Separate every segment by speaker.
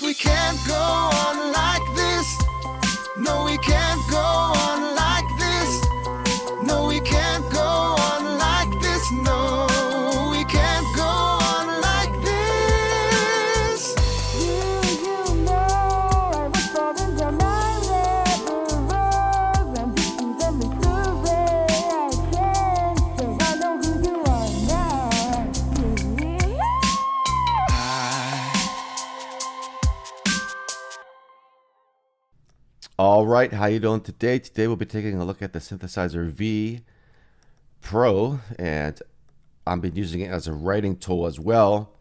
Speaker 1: we can't go on like this. No, we can't go on like this. No, we can't go on like this. No, we can't go on like this.
Speaker 2: You know I was falling down my rebel road. I'm just the Missouri. I can't say I know who you are now.
Speaker 3: All right, how you doing today? Today we'll be taking a look at the Synthesizer V Pro, and I've been using it as a writing tool as well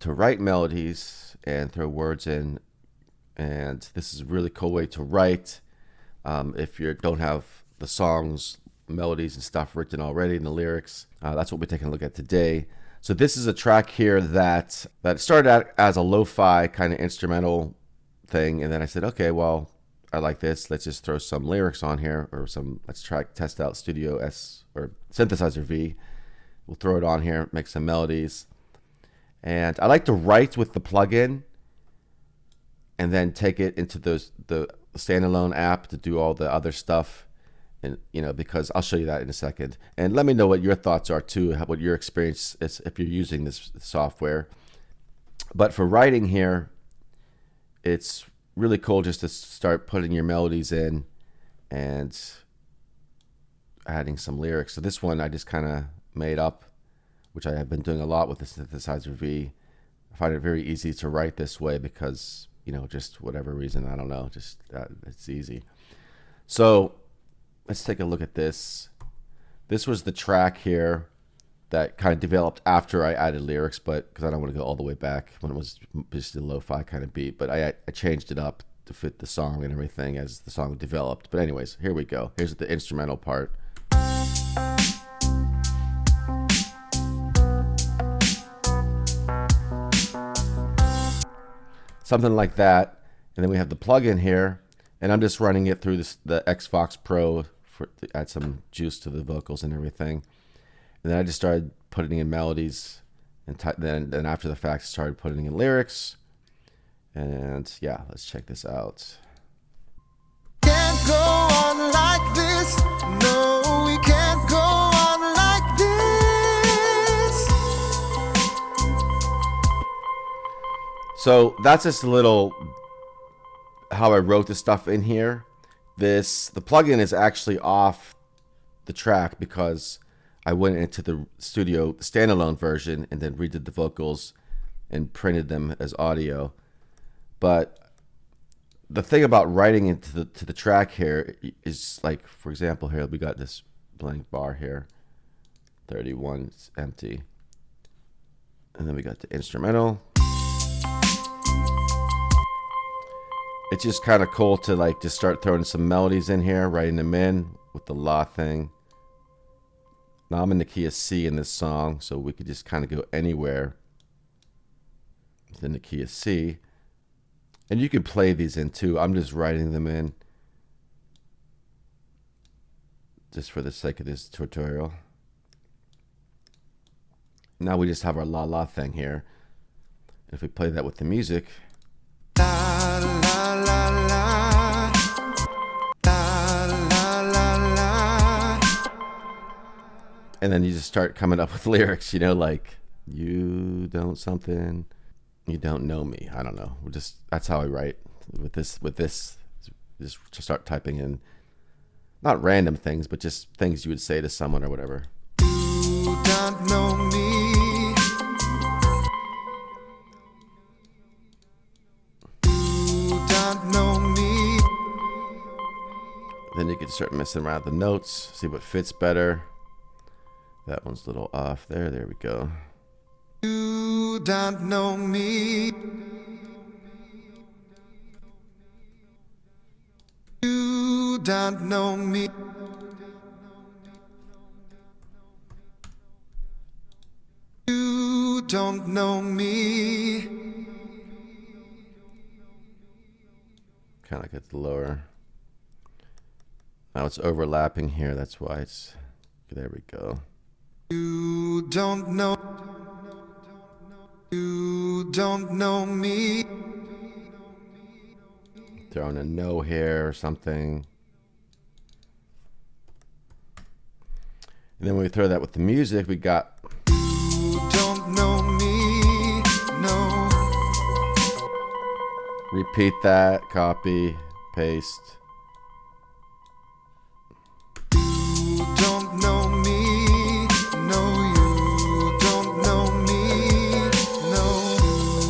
Speaker 3: to write melodies and throw words in. And this is a really cool way to write if you don't have the songs, melodies, and stuff written already in the lyrics. That's what we're taking a look at today. So this is a track here that started out as a lo-fi kind of instrumental thing, and then I said, okay, well, I like this. Let's just throw some lyrics on here, or let's test out Studio S or Synthesizer V. We'll throw it on here, make some melodies. And I like to write with the plugin and then take it into the standalone app to do all the other stuff. And, because I'll show you that in a second. And let me know what your thoughts are too, what your experience is if you're using this software. But for writing here, it's really cool just to start putting your melodies in and adding some lyrics. So this one I just kind of made up, which I have been doing a lot with the Synthesizer V. I find it very easy to write this way because, just whatever reason, I don't know, just it's easy. So let's take a look at this. This was the track here that kind of developed after I added lyrics, but because I don't want to go all the way back when it was just a lo-fi kind of beat, but I changed it up to fit the song and everything as the song developed. But anyways, here we go. Here's the instrumental part. Something like that. And then we have the plugin here, and I'm just running it through the Xbox Pro to add some juice to the vocals and everything. And then I just started putting in melodies, and then after the fact started putting in lyrics. And yeah, let's check this out.
Speaker 1: Can't go on like this. No, we can't go on like this.
Speaker 3: So that's just a little how I wrote the stuff in here. The plugin is actually off the track because I went into the studio standalone version and then redid the vocals and printed them as audio. But the thing about writing into the track here is, like, for example, here we got this blank bar here, 31, it's empty, and then we got the instrumental. It's just kind of cool to just start throwing some melodies in here, writing them in with the la thing. Now I'm in the key of C in this song, so we could just kind of go anywhere within the key of C. And you can play these in too. I'm just writing them in just for the sake of this tutorial. Now we just have our la la thing here. If we play that with the music.
Speaker 1: La la la la. La la la la.
Speaker 3: And then you just start coming up with lyrics, like, you don't something, you don't know me. I don't know. That's how I write with this. Just start typing in, not random things, but just things you would say to someone or whatever.
Speaker 1: You don't know me. You don't know me.
Speaker 3: Then you can start messing around with the notes, see what fits better. That one's a little off there. There we go.
Speaker 1: You don't know me. You don't know me. You don't know me.
Speaker 3: Kind of gets lower. Now it's overlapping here. That's why it's. There we go.
Speaker 1: You don't know. You don't know me.
Speaker 3: throw in a no here or something. And then when we throw that with the music, we got.
Speaker 1: You don't know me, no.
Speaker 3: Repeat that, copy, paste.
Speaker 1: You don't know me, no. You don't know me, no.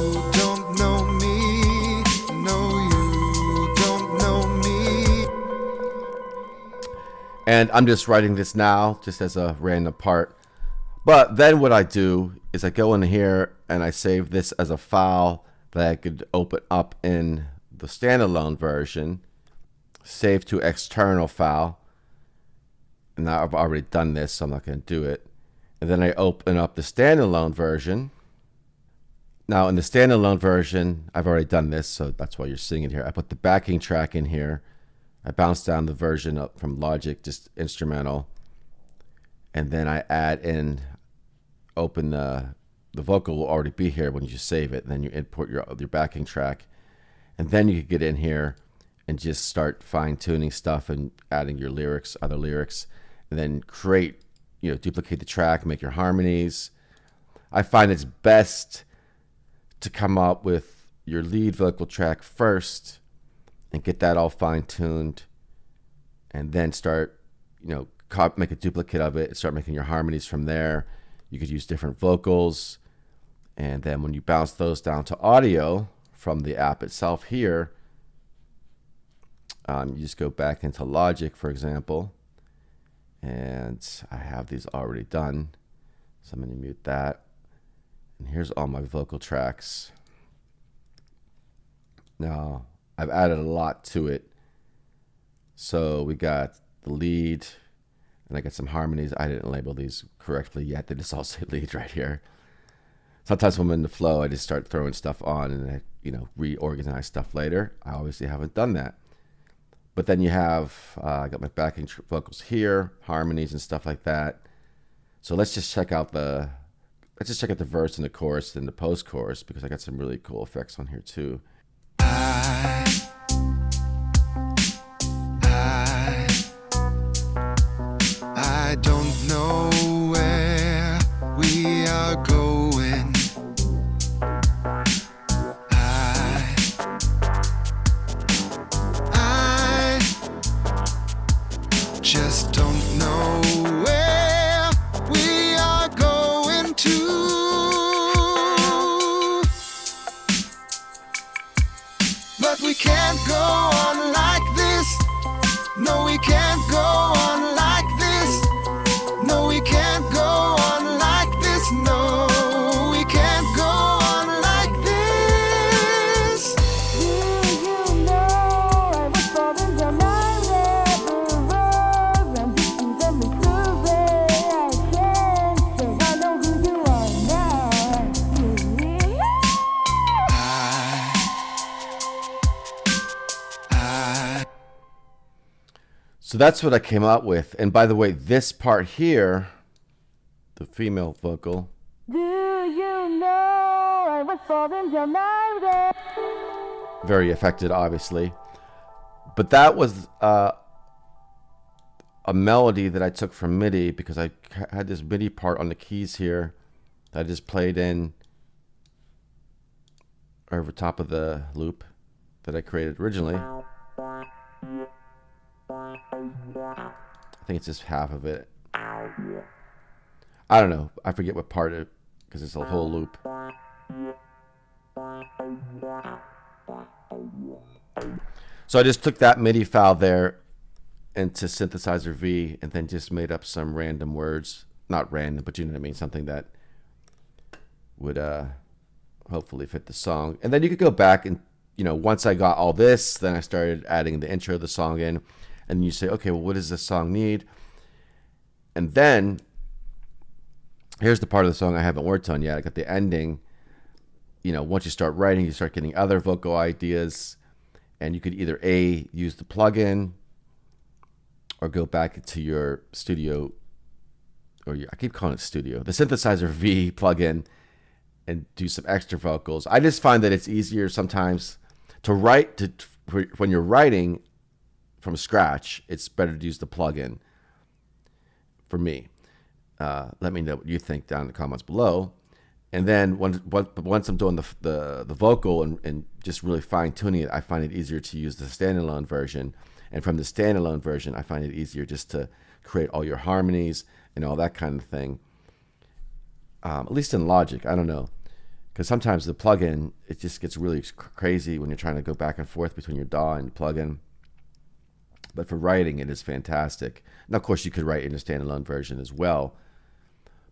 Speaker 1: You don't know me, no. You don't know me.
Speaker 3: And I'm just writing this now, just as a random part. But then what I do is I go in here and I save this as a file that I could open up in the standalone version, save to external file. And now I've already done this, so I'm not going to do it. And then I open up the standalone version. Now in the standalone version, I've already done this, so that's why you're seeing it here. I put the backing track in here. I bounce down the version up from Logic, just instrumental. And then I add in, open the vocal will already be here when you save it. And then you import your backing track. And then you can get in here and just start fine-tuning stuff and adding your lyrics, other lyrics, and then create, duplicate the track, make your harmonies. I find it's best to come up with your lead vocal track first and get that all fine-tuned, and then start, make a duplicate of it and start making your harmonies from there. You could use different vocals, and then when you bounce those down to audio from the app itself here, you just go back into Logic, for example, and I have these already done, so I'm going to mute that. And here's all my vocal tracks. Now, I've added a lot to it. So we got the lead, and I got some harmonies. I didn't label these correctly yet. They just all say lead right here. Sometimes when I'm in the flow, I just start throwing stuff on and I, reorganize stuff later. I obviously haven't done that. But then you have, I got my backing vocals here, harmonies and stuff like that. So let's just check out the verse and the chorus and the post-chorus, because I got some really cool effects on here too.
Speaker 1: I don't know where we are going. I just don't know where we are going to. But we can't go on like this. No, we can't go on like this. No, we can't go on like this. No, we can't go on like this.
Speaker 2: Do you know I was born in the night and this is a mystery. I can't say I know who you are now.
Speaker 3: So that's what I came up with. And by the way, this part here, the female vocal,
Speaker 2: Do you know I was born in the night?
Speaker 3: very affected, obviously. But that was a melody that I took from MIDI, because I had this MIDI part on the keys here that I just played in over top of the loop that I created originally. I think it's just half of it. I don't know. I forget what part it, because it's a whole loop. So I just took that MIDI file there into Synthesizer V and then just made up some random words. Not random, but you know what I mean? Something that would hopefully fit the song. And then you could go back and, once I got all this, then I started adding the intro of the song in. And you say, okay, well, what does this song need? And then, here's the part of the song I haven't worked on yet. I got the ending. Once you start writing, you start getting other vocal ideas. And you could either A, use the plugin, or go back to your studio, I keep calling it studio, the Synthesizer V plugin, and do some extra vocals. I just find that it's easier sometimes to write, to when you're writing from scratch, it's better to use the plugin. For me, let me know what you think down in the comments below. And then once I'm doing the vocal and just really fine tuning it, I find it easier to use the standalone version. And from the standalone version, I find it easier just to create all your harmonies and all that kind of thing. At least in Logic, I don't know. Because sometimes the plugin, it just gets really crazy when you're trying to go back and forth between your DAW and the plugin. But for writing, it is fantastic. Now, of course, you could write in a standalone version as well.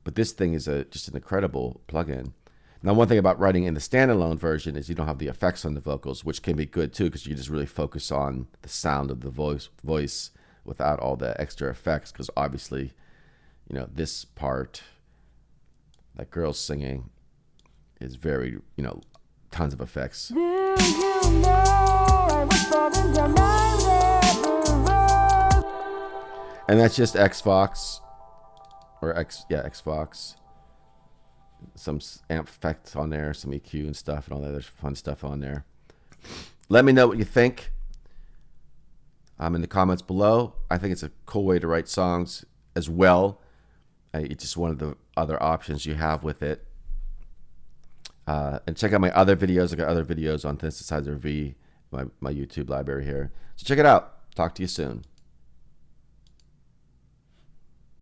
Speaker 3: But this thing is just an incredible plugin. Now, one thing about writing in the standalone version is you don't have the effects on the vocals, which can be good too, because you just really focus on the sound of the voice without all the extra effects. Because obviously, you know, this part, that girl's singing, is very, you know, tons of effects.
Speaker 2: Do you know I was falling down my river?
Speaker 3: And that's just Xbox, or Xbox. Some amp effects on there, some EQ and stuff, and all that other fun stuff on there. Let me know what you think. In the comments below. I think it's a cool way to write songs as well. It's just one of the other options you have with it. And check out my other videos. I got other videos on Synthesizer V, my YouTube library here. So check it out. Talk to you soon.